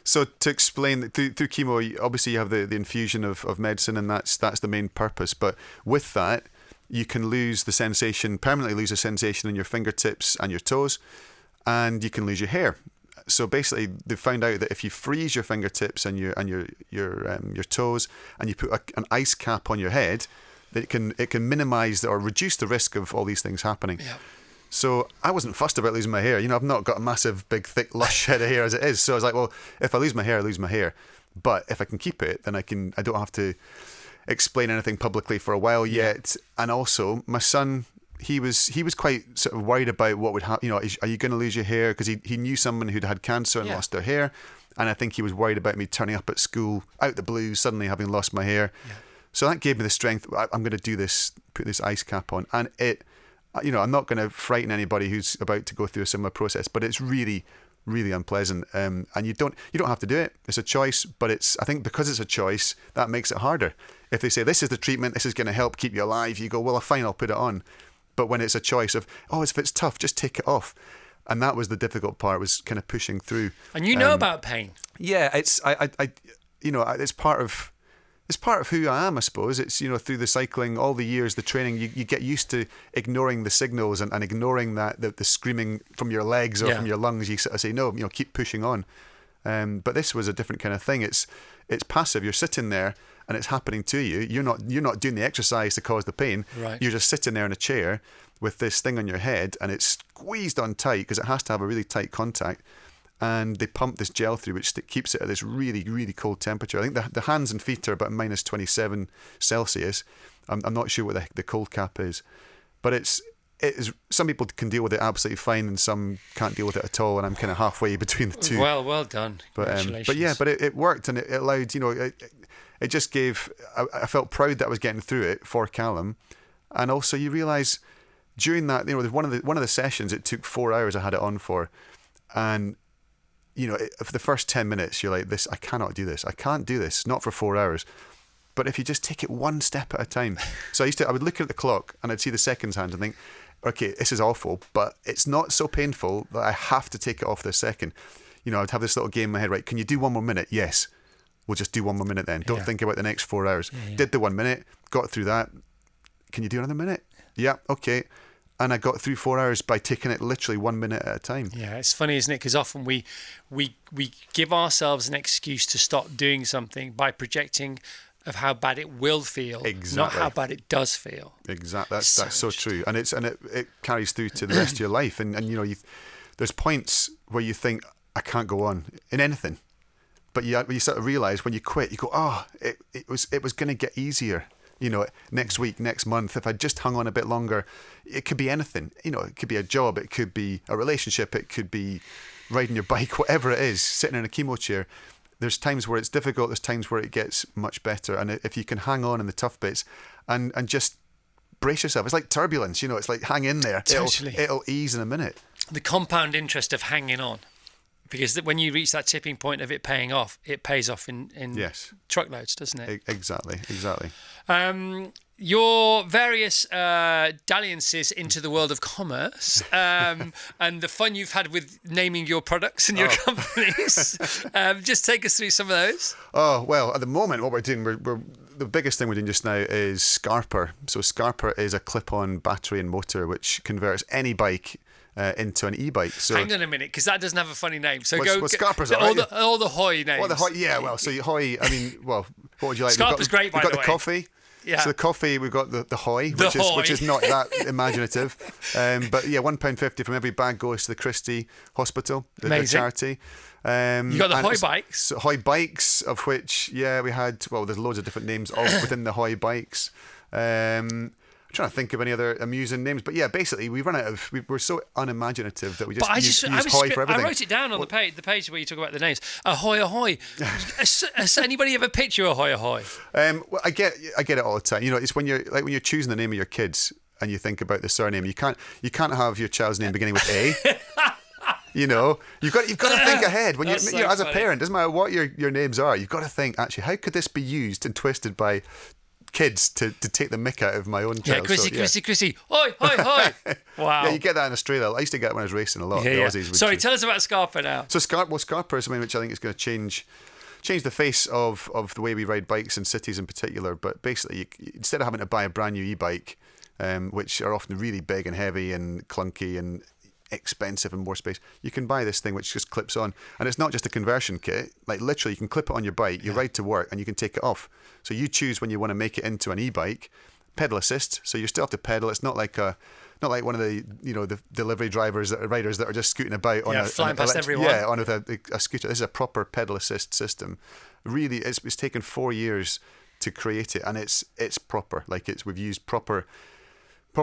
So to explain that through chemo, obviously you have the infusion of medicine, and that's the main purpose. But with that, you can permanently lose the sensation in your fingertips and your toes, and you can lose your hair. So basically, they found out that if you freeze your fingertips and your toes, and you put an ice cap on your head, that it can minimise or reduce the risk of all these things happening. Yeah. So I wasn't fussed about losing my hair. I've not got a massive, big, thick, lush head of hair as it is. So I was like, well, if I lose my hair, I lose my hair. But if I can keep it, then I don't have to explain anything publicly for a while yet. And also, my son, he was quite sort of worried about what would happen. Are you going to lose your hair? Because he knew someone who'd had cancer and lost their hair. And I think he was worried about me turning up at school out the blue, suddenly having lost my hair. Yeah. So that gave me the strength. I'm going to do this, put this ice cap on. And I'm not going to frighten anybody who's about to go through a similar process, but it's really, really unpleasant. And you don't have to do it. It's a choice, but I think because it's a choice, that makes it harder. If they say, this is the treatment, this is going to help keep you alive, you go, well, fine, I'll put it on. But when it's a choice of, if it's tough, just take it off. And that was the difficult part, was kind of pushing through. And you know about pain. Yeah, it's part of who I am, I suppose. It's, through the cycling, all the years, the training, you get used to ignoring the signals and ignoring the screaming from your legs or from your lungs. You sort of say, no, keep pushing on. But this was a different kind of thing. It's passive. You're sitting there and it's happening to you. You're not doing the exercise to cause the pain. Right. You're just sitting there in a chair with this thing on your head, and it's squeezed on tight because it has to have a really tight contact. And they pump this gel through, which keeps it at this really, really cold temperature. I think the hands and feet are about minus 27 Celsius. I'm not sure what the cold cap is, but it is. Some people can deal with it absolutely fine, and some can't deal with it at all. And I'm kind of halfway between the two. Well done. Congratulations. But it worked, and it allowed. It just gave. I felt proud that I was getting through it for Callum, and also you realise during that, one of the sessions, it took 4 hours. I had it on for, and for the first 10 minutes, you're like, this, I cannot do this. I can't do this, not for 4 hours. But if you just take it one step at a time. So I would look at the clock and I'd see the seconds hand and think, okay, this is awful, but it's not so painful that I have to take it off this second. I'd have this little game in my head, right? Can you do 1 more minute? Yes. We'll just do 1 more minute then. Don't think about the next 4 hours. Did the 1 minute, got through that. Can you do another minute? Yeah, okay. And I got through 4 hours by taking it literally 1 minute at a time. Yeah, it's funny, isn't it? Because often we give ourselves an excuse to stop doing something by projecting of how bad it will feel, not how bad it does feel. Exactly. That's so true. And it carries through to the rest of your life. And there's points where you think, I can't go on in anything. But you sort of realise when you quit, you go, it was going to get easier. Next week, next month, if I just hung on a bit longer, it could be anything. It could be a job, it could be a relationship, it could be riding your bike, whatever it is, sitting in a chemo chair. There's times where it's difficult, there's times where it gets much better. And if you can hang on in the tough bits and just brace yourself, it's like turbulence, it's like hang in there. Totally. It'll ease in a minute. The compound interest of hanging on. Because when you reach that tipping point of it paying off, it pays off in truckloads, doesn't it? Exactly. Your various dalliances into the world of commerce and the fun you've had with naming your products and your companies. Just take us through some of those. Oh, well, at the moment, what we're doing, we're the biggest thing we're doing just now is Scarper. So Scarper is a clip-on battery and motor which converts any bike into an e-bike. So hang on a minute, because that doesn't have a funny name. So Scarper's all the Hoy names. Well, the Hoy, yeah. Well, so Hoy. I mean, what would you like? Scarper's great. By the way, we've got the coffee. Yeah. So the coffee, we've got the Hoy, which is not that imaginative. But yeah, £1.50 from every bag goes to the Christie Hospital, the charity. You got the Hoy bikes. So Hoy bikes, of which we had. Well, there's loads of different names within the Hoy bikes. I'm trying to think of any other amusing names, but yeah, basically we run out of. We're so unimaginative that we just use Hoy for everything. I wrote it down on the page where you talk about the names. Ahoy, ahoy! Has anybody ever pitched you ahoy, ahoy? Well, I get it all the time. It's when you're choosing the name of your kids and you think about the surname. You can't have your child's name beginning with A. You've got to think ahead when so as a funny. parent. Doesn't matter what your names are. You've got to think, actually, how could this be used and twisted by kids to take the mick out of my own child? Chrissy, hoi, hoi, hoi. Wow. Yeah, you get that in Australia. I used to get it when I was racing a lot. The Aussies would Sorry, tell us about Scarper now. So Scarper is something which I think is going to change the face of the way we ride bikes in cities in particular. But basically, instead of having to buy a brand new e-bike, which are often really big and heavy and clunky and expensive and more space, you can buy this thing which just clips on, and it's not just a conversion kit. Like literally, you can clip it on your bike, you ride to work, and you can take it off. So you choose when you want to make it into an e-bike. Pedal assist, so you still have to pedal. It's not like one of the the delivery riders that are just scooting about flying past everyone. Yeah, on with a scooter. This is a proper pedal assist system. Really, it's taken 4 years to create it, and it's proper. Like we've used proper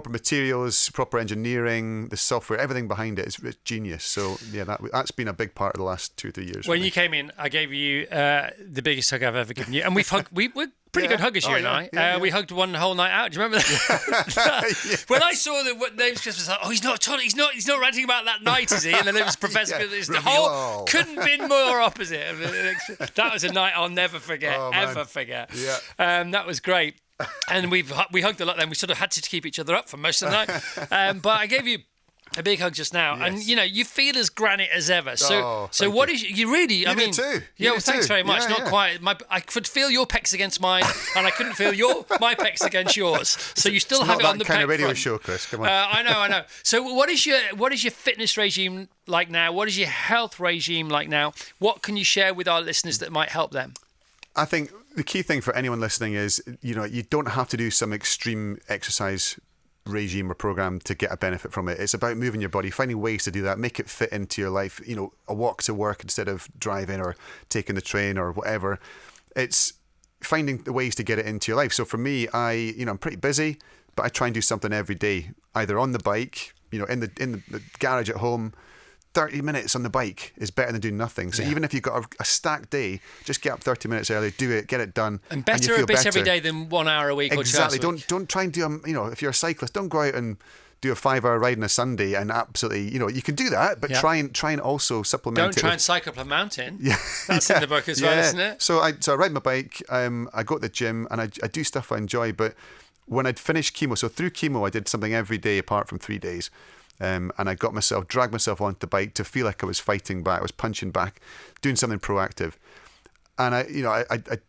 materials, proper engineering, the software, everything behind it. It's genius. So yeah, that's been a big part of the last 2 or 3 years. When you came in, I gave you the biggest hug I've ever given you, and we've hugged. We're pretty good huggers, you and I. Yeah. We hugged one whole night out. Do you remember that? When I saw the names, Chris was like, "Oh, he's not ranting about that night, is he?" And then it was Professor. The whole couldn't been more opposite. That was a night I'll never forget, ever forget. Yeah, that was great. And we hugged a lot. Then we sort of had to keep each other up for most of the night. But I gave you a big hug just now, and you feel as granite as ever. So what is you really? I mean, do too. Yeah, well, thanks very much. Not quite. I could feel your pecs against mine, and I couldn't feel my pecs against yours. So you still have it on the kind pec of radio front. show, Chris. Come on. I know. So what is your fitness regime like now? What is your health regime like now? What can you share with our listeners that might help them? I think the key thing for anyone listening is, you don't have to do some extreme exercise regime or program to get a benefit from it. It's about moving your body, finding ways to do that, make it fit into your life. A walk to work instead of driving or taking the train or whatever. It's finding the ways to get it into your life. So for me, I'm pretty busy, but I try and do something every day, either on the bike, in the garage at home. 30 minutes on the bike is better than doing nothing. So even if you've got a stacked day, just get up 30 minutes early, do it, get it done. And better you feel a bit every day than 1 hour a week or 2 hours a week. Don't try and do, if you're a cyclist, don't go out and do a 5-hour ride on a Sunday and absolutely, you can do that, but try and also supplement Don't it. try with, and cycle up a mountain. Yeah, That's in the book as well, isn't it? So I ride my bike, I go to the gym, and I do stuff I enjoy. But when I'd finished chemo, so through chemo, I did something every day apart from 3 days. And I dragged myself onto the bike to feel like I was fighting back, I was punching back, doing something proactive. And I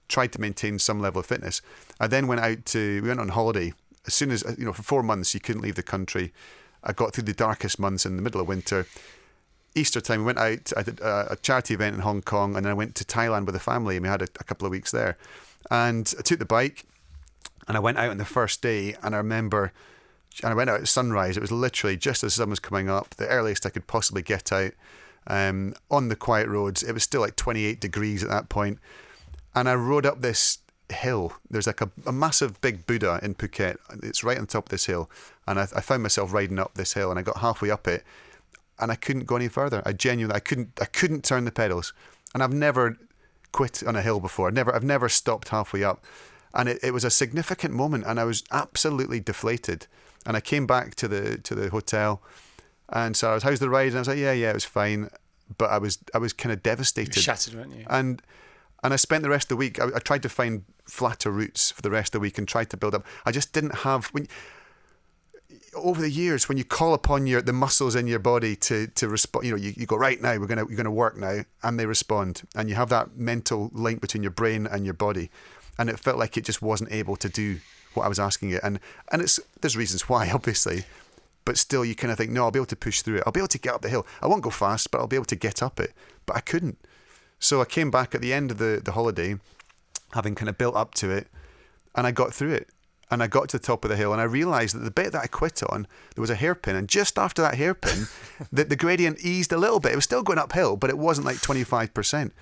tried to maintain some level of fitness. I then we went on holiday. As soon as, for 4 months, you couldn't leave the country. I got through the darkest months in the middle of winter. Easter time, we went out, I did a charity event in Hong Kong, and then I went to Thailand with the family, and we had a couple of weeks there. And I took the bike, and I went out on the first day, and I remember, and I went out at sunrise. It was literally just as the sun was coming up, the earliest I could possibly get out. On the quiet roads, it was still like 28 degrees at that point, and I rode up this hill. There's like a massive big Buddha in Phuket. It's right on top of this hill, and I found myself riding up this hill, and I got halfway up it, and I couldn't go any further. I couldn't turn the pedals, and I've never quit on a hill before. I've never stopped halfway up, and it was a significant moment, and I was absolutely deflated. And I came back to the hotel, and so I was, how's the ride? And I was like, yeah, it was fine, but I was kind of devastated. You shattered, weren't you? And I spent the rest of the week, I tried to find flatter routes for the rest of the week and tried to build up. I just didn't have, over the years, when you call upon the muscles in your body to respond, you go, right now, you're gonna work now, and they respond, and you have that mental link between your brain and your body, and it felt like it just wasn't able to do what I was asking it, and there's reasons why, obviously, but still you kind of think, no, I'll be able to push through it. I'll be able to get up the hill. I won't go fast, but I'll be able to get up it. But I couldn't. So I came back at the end of the holiday, having kind of built up to it, and I got through it. And I got to the top of the hill, and I realised that the bit that I quit on, there was a hairpin, and just after that hairpin, the gradient eased a little bit. It was still going uphill, but it wasn't like 25%.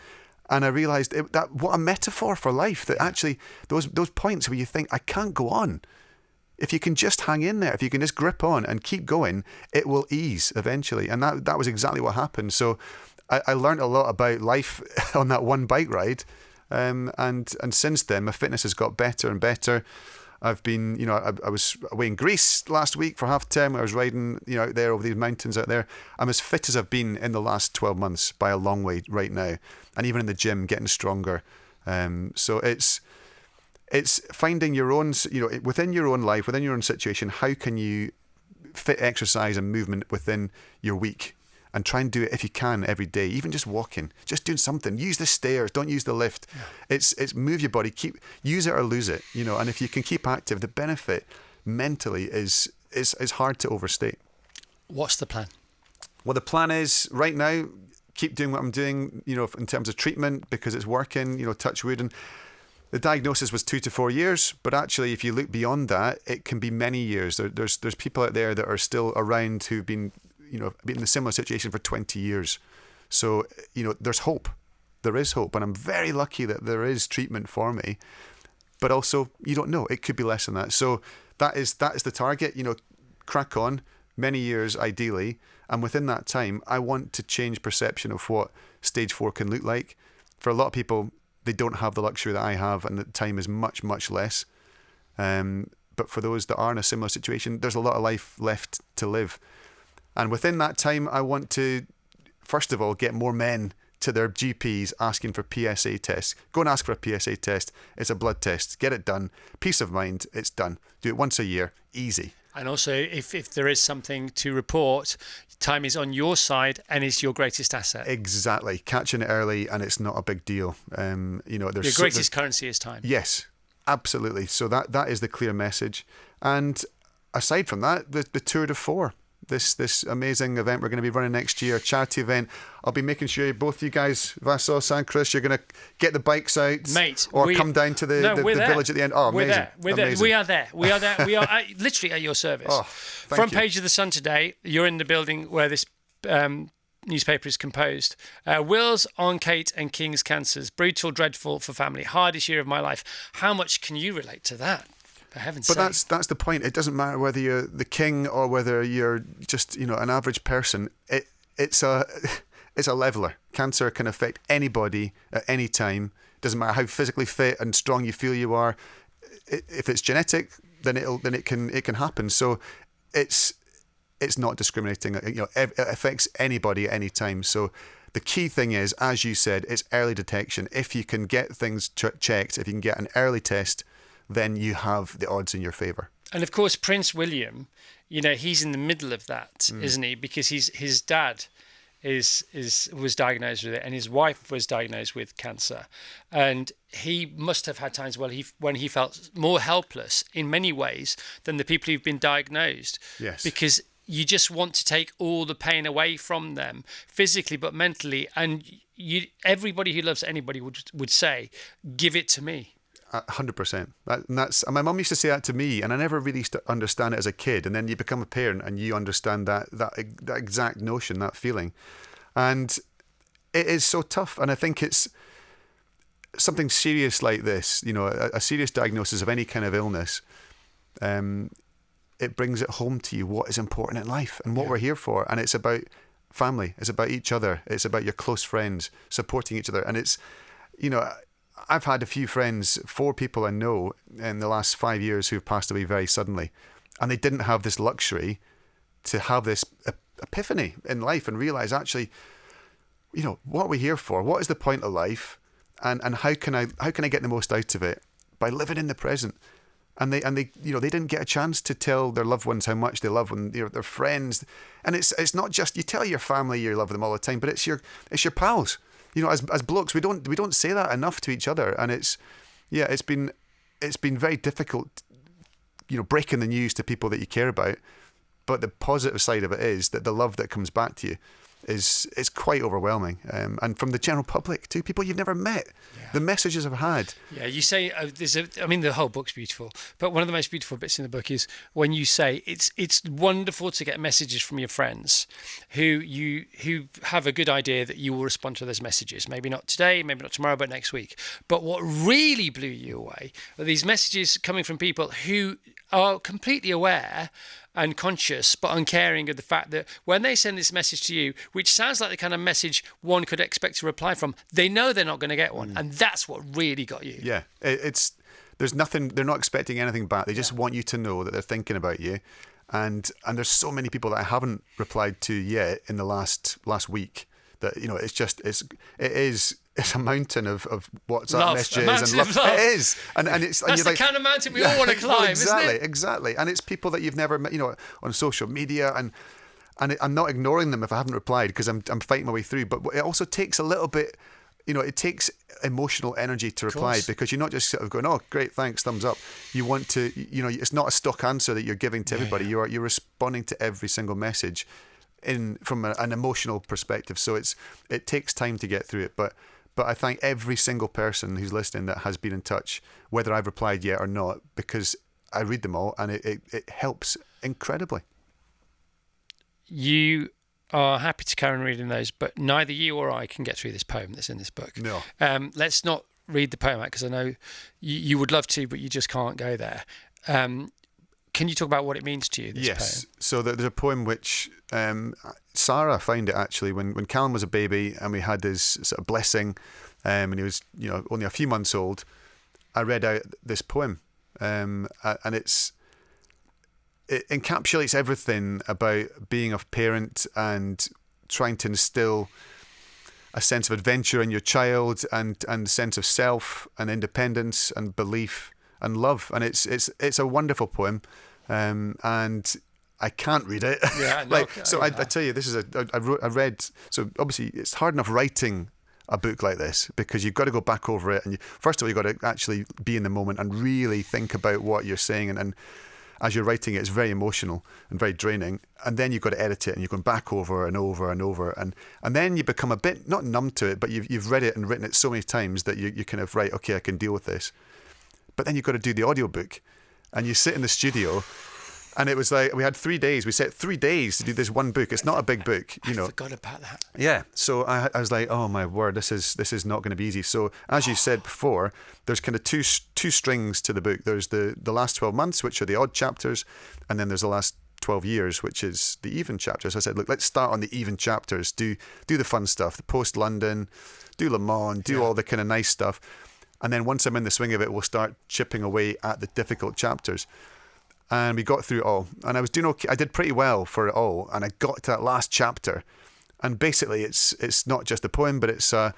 And I realised that what a metaphor for life, that actually those points where you think, I can't go on. If you can just hang in there, if you can just grip on and keep going, it will ease eventually. And that was exactly what happened. So I learned a lot about life on that one bike ride. And since then, my fitness has got better and better. I've been, I was away in Greece last week for half term. I was riding, out there over these mountains out there. I'm as fit as I've been in the last 12 months by a long way right now. And even in the gym, getting stronger. So it's finding your own, within your own life, within your own situation, how can you fit exercise and movement within your week? And try and do it if you can every day, even just walking, just doing something. Use the stairs, don't use the lift. Yeah. It's move your body, use it or lose it, and if you can keep active, the benefit mentally is hard to overstate. What's the plan? Well, the plan is right now, keep doing what I'm doing, in terms of treatment, because it's working, touch wood. And the diagnosis was 2 to 4 years, but actually, if you look beyond that, it can be many years. There's people out there that are still around who've been in a similar situation for 20 years. So, there's hope. There is hope. And I'm very lucky that there is treatment for me. But also, you don't know. It could be less than that. So that is the target, crack on, many years ideally. And within that time, I want to change perception of what stage 4 can look like. For a lot of people, they don't have the luxury that I have, and the time is much, much less. But for those that are in a similar situation, there's a lot of life left to live. And within that time, I want to, first of all, get more men to their GPs asking for PSA tests. Go and ask for a PSA test. It's a blood test. Get it done. Peace of mind. It's done. Do it once a year. Easy. And also, if there is something to report, time is on your side and is your greatest asset. Exactly. Catching it early, and it's not a big deal. Your greatest currency is time. Yes, absolutely. So that is the clear message. And aside from that, the Tour de Four. This amazing event we're going to be running next year, a charity event. I'll be making sure both you guys, Vassos and Chris, you're going to get the bikes out, mate, or come down to the village at the end. Oh, amazing! We're there. We are there. We are literally at your service. Oh, Front page of the Sun today. You're in the building where this newspaper is composed. Will's on Kate and King's cancers. Brutal, dreadful for family. Hardest year of my life. How much can you relate to that? For heaven's sake. But that's the point. It doesn't matter whether you're the king or whether you're just an average person. It's a leveler. Cancer can affect anybody at any time. Doesn't matter how physically fit and strong you feel you are. If it's genetic, then it can happen. So it's it's not discriminating. It affects anybody at any time. So the key thing is, as you said, it's early detection. If you can get things checked, if you can get an early test, then you have the odds in your favour. And of course, Prince William, he's in the middle of that, isn't he? Because his dad was diagnosed with it, and his wife was diagnosed with cancer, and he must have had times when he felt more helpless in many ways than the people who've been diagnosed. Yes. Because you just want to take all the pain away from them, physically but mentally, and everybody who loves anybody would say, "Give it to me." 100%. And my mum used to say that to me, and I never really understand it as a kid. And then you become a parent, and you understand that exact notion, that feeling, and it is so tough. And I think it's something serious like this, a serious diagnosis of any kind of illness. It brings it home to you what is important in life and what we're here for, and it's about family. It's about each other. It's about your close friends supporting each other, and it's I've had a few friends, 4 people I know in the last 5 years who've passed away very suddenly, and they didn't have this luxury to have this epiphany in life and realize, actually, what are we here for? What is the point of life? And how can I get the most out of it? By living in the present. And they they didn't get a chance to tell their loved ones how much they love their friends. And it's not just, you tell your family you love them all the time, but it's your pals. As blokes, we don't say that enough to each other, and it's been very difficult, breaking the news to people that you care about. But the positive side of it is that the love that comes back to you is quite overwhelming, and from the general public too, people you've never met. The messages I've had. Yeah, you say the whole book's beautiful, but one of the most beautiful bits in the book is when you say it's wonderful to get messages from your friends who have a good idea that you will respond to those messages. Maybe not today, maybe not tomorrow, but next week. But what really blew you away are these messages coming from people who are completely aware and conscious but uncaring of the fact that when they send this message to you, which sounds like the kind of message one could expect a reply from, they know they're not going to get one, and that's what really got you. Yeah, there's nothing, they're not expecting anything back. They just want you to know that they're thinking about you, and there's so many people that I haven't replied to yet in the last week that it's a mountain of WhatsApp messages and love. It is, and it's that's the kind of mountain we all want to climb, exactly, isn't it? Exactly, and it's people that you've never met, on social media, and I'm not ignoring them if I haven't replied, because I'm fighting my way through. But it also takes a little bit, it takes emotional energy to reply, because you're not just sort of going, "Oh, great, thanks, thumbs up." You want to, it's not a stock answer that you're giving to everybody. You're responding to every single message from an emotional perspective. So it takes time to get through it, but I thank every single person who's listening that has been in touch, whether I've replied yet or not, because I read them all, and it helps incredibly. You are happy to carry on reading those, but neither you or I can get through this poem that's in this book. No. Let's not read the poem out, because I know you would love to, but you just can't go there. Can you talk about what it means to you, this poem? Yes. So there's a poem which Sarah found it actually when Callum was a baby, and we had his sort of blessing, and he was only a few months old. I read out this poem, and it encapsulates everything about being a parent and trying to instill a sense of adventure in your child, and a sense of self and independence and belief and love. And it's a wonderful poem, and I can't read it. Yeah, no, I tell you, this is I read. So obviously, it's hard enough writing a book like this, because you've got to go back over it, and first of all, you've got to actually be in the moment and really think about what you're saying, and as you're writing it, it's very emotional and very draining. And then you've got to edit it, and you're going back over and over and over, and then you become a bit not numb to it, but you've read it and written it so many times that you kind of, right, okay, I can deal with this. But then you've got to do the audiobook, and you sit in the studio, and it was like we had 3 days. We set 3 days to do this one book. It's not a big book, I forgot about that. Yeah. So I was like, oh my word, this is not going to be easy. So as you said before, there's kind of two strings to the book. There's the last 12 months, which are the odd chapters, and then there's the last 12 years, which is the even chapters. I said, look, let's start on the even chapters. Do the fun stuff, the post London, do Le Mans, do all the kind of nice stuff. And then once I'm in the swing of it, we'll start chipping away at the difficult chapters. And we got through it all. And I was doing okay. I did pretty well for it all. And I got to that last chapter. And basically, it's not just a poem, but it's a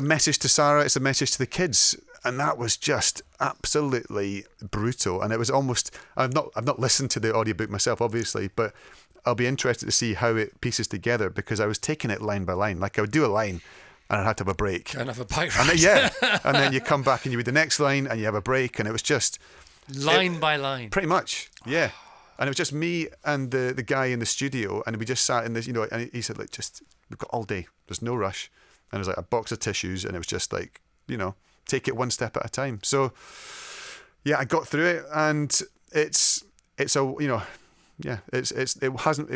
message to Sarah. It's a message to the kids. And that was just absolutely brutal. And it was almost, I've not listened to the audiobook myself, obviously, but I'll be interested to see how it pieces together, because I was taking it line by line. Like I would do a line and I'd have to have a break. And have a bike And ride. then, and then you come back and you read the next line and you have a break, and it was just... Line by line. Pretty much, yeah. And it was just me and the guy in the studio, and we just sat in this, and he said, like, just, we've got all day. There's no rush. And it was like a box of tissues, and it was just like, take it one step at a time. So, yeah, I got through it, and it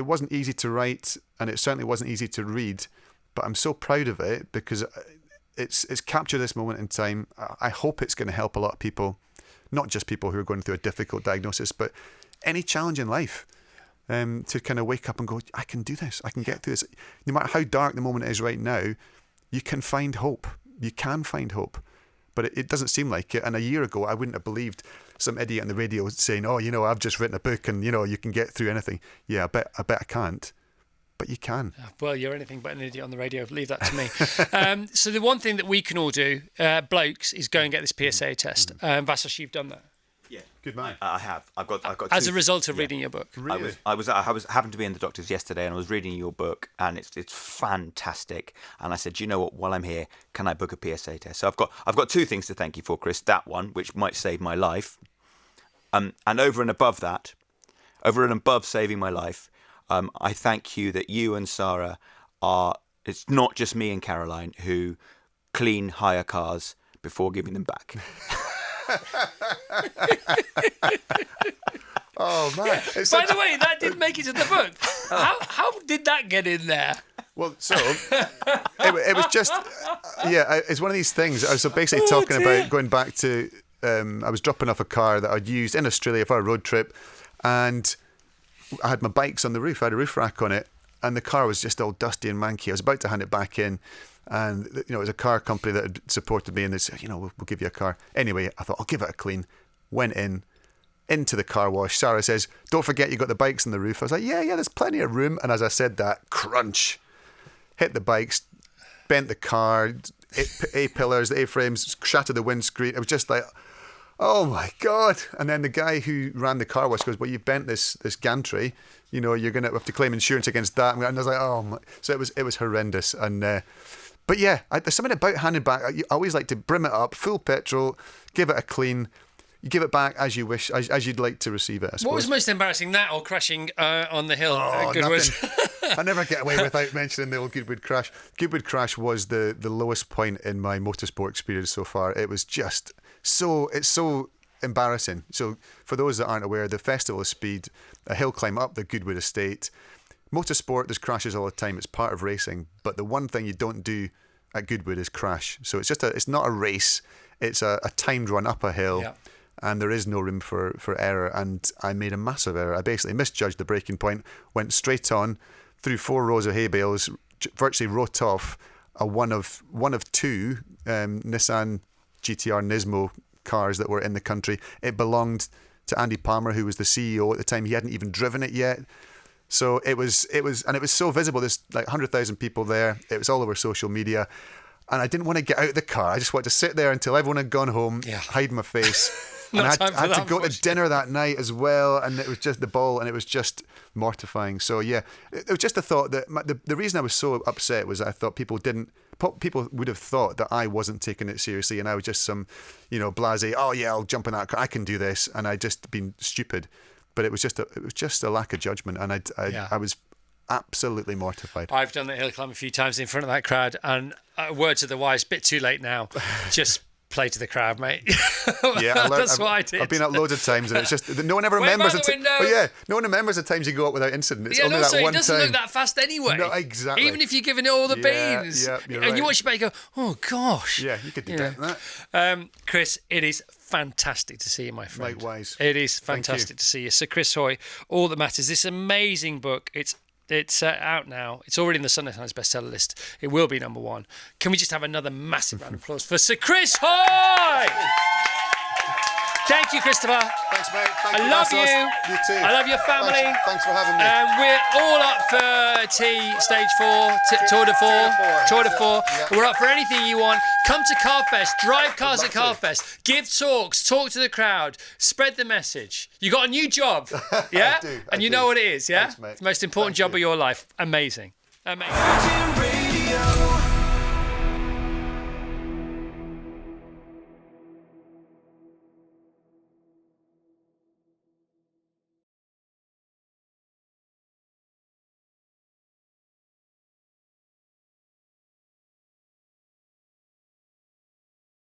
wasn't easy to write, and it certainly wasn't easy to read, but I'm so proud of it because it's captured this moment in time. I hope it's going to help a lot of people, not just people who are going through a difficult diagnosis, but any challenge in life, to kind of wake up and go, I can do this. I can get through this. No matter how dark the moment is right now, you can find hope. You can find hope. But it doesn't seem like it. And a year ago, I wouldn't have believed some idiot on the radio saying, oh, I've just written a book and, you can get through anything. Yeah, I bet I can't. But you can. Well, you're anything but an idiot on the radio. Leave that to me. So the one thing that we can all do, blokes, is go and get this PSA test. Vassos, you've done that. Yeah, good man. I have. I've got. As two. a result of reading your book. Really? I was happened to be in the doctor's yesterday, and I was reading your book, and it's fantastic. And I said, you know what? While I'm here, can I book a PSA test? So I've got two things to thank you for, Chris. That one, which might save my life, and over and above that, over and above saving my life, I thank you that you and Sarah are. It's not just me and Caroline who clean hire cars before giving them back. Oh man! By the way, that didn't make it to the book. How did that get in there? Well, so it was just it's one of these things. I was basically talking about going back to. I was dropping off a car that I'd used in Australia for a road trip, and I had my bikes on the roof. I had a roof rack on it, and the car was just all dusty and manky. I was about to hand it back in, and it was a car company that had supported me, and they said, we'll give you a car. Anyway, I thought I'll give it a clean. Went into the car wash. Sarah says, "Don't forget you got the bikes on the roof." I was like, "Yeah, there's plenty of room." And as I said that, crunch, hit the bikes, bent the car, A-pillars, the A-frames, shattered the windscreen. It was just like, oh my God. And then the guy who ran the car wash goes, "Well, you've bent this gantry, you're going to have to claim insurance against that." And I was like, oh my. So it was horrendous. And but yeah, there's something about handing back. I always like to brim it up, full petrol, give it a clean. You give it back as you wish, as you'd like to receive it, I suppose. What was most embarrassing, that or crashing on the hill at Goodwood? I never get away without mentioning the old Goodwood crash. Goodwood crash was the lowest point in my motorsport experience so far. It was just it's so embarrassing. So for those that aren't aware, the Festival of Speed, a hill climb up the Goodwood estate. Motorsport, there's crashes all the time. It's part of racing. But the one thing you don't do at Goodwood is crash. So it's not a race. It's a timed run up a hill. Yeah. And there is no room for error, and I made a massive error. I basically misjudged the braking point, went straight on through 4 rows of hay bales, virtually wrote off a one of two Nissan GTR Nismo cars that were in the country. It belonged to Andy Palmer, who was the CEO at the time. He hadn't even driven it yet. So it was so visible. There's like 100,000 people there. It was all over social media. And I didn't want to get out of the car. I just wanted to sit there until everyone had gone home, hide my face. And I had to go to dinner that night as well, and it was just the ball, and it was just mortifying. So yeah, it was just the thought that the reason I was so upset was I thought people would have thought that I wasn't taking it seriously, and I was just some, blasé. Oh yeah, I'll jump in that car. I can do this, and I'd just been stupid. But it was just a lack of judgment, and I was absolutely mortified. I've done the hill climb a few times in front of that crowd, and word to the wise, bit too late now. Just play to the crowd, mate. Yeah, that's what I did. I've been up loads of times, and it's just no one ever remembers it. Oh yeah, no one remembers the times you go up without incident. It's only that one time. It doesn't look that fast anyway. No, exactly. Even if you're giving it all the beans, yeah, you're right. And you watch your back, you go, oh gosh. Yeah, you could do that. Chris, it is fantastic to see you, my friend. Likewise. It is fantastic to see you. So, Chris Hoy, All That Matters. This amazing book. It's out now. It's already in the Sunday Times bestseller list. It will be number 1. Can we just have another massive round of applause for Sir Chris Hoy? Thank you, Christopher. Thanks, mate. Thank I you, love Vassos. you. You too. I love your family. Thanks for having me. We're all up for stage 4, Tour de 4. Tour de 4. Yeah. We're up for anything you want. Come to Carfest. Drive cars at love to. Carfest. Give talks. Talk to the crowd. Spread the message. You got a new job. Yeah? I You do. know what it is, yeah? Thanks, mate. It's the most important Thank job you. of your life. Amazing. Amazing. Virgin Radio.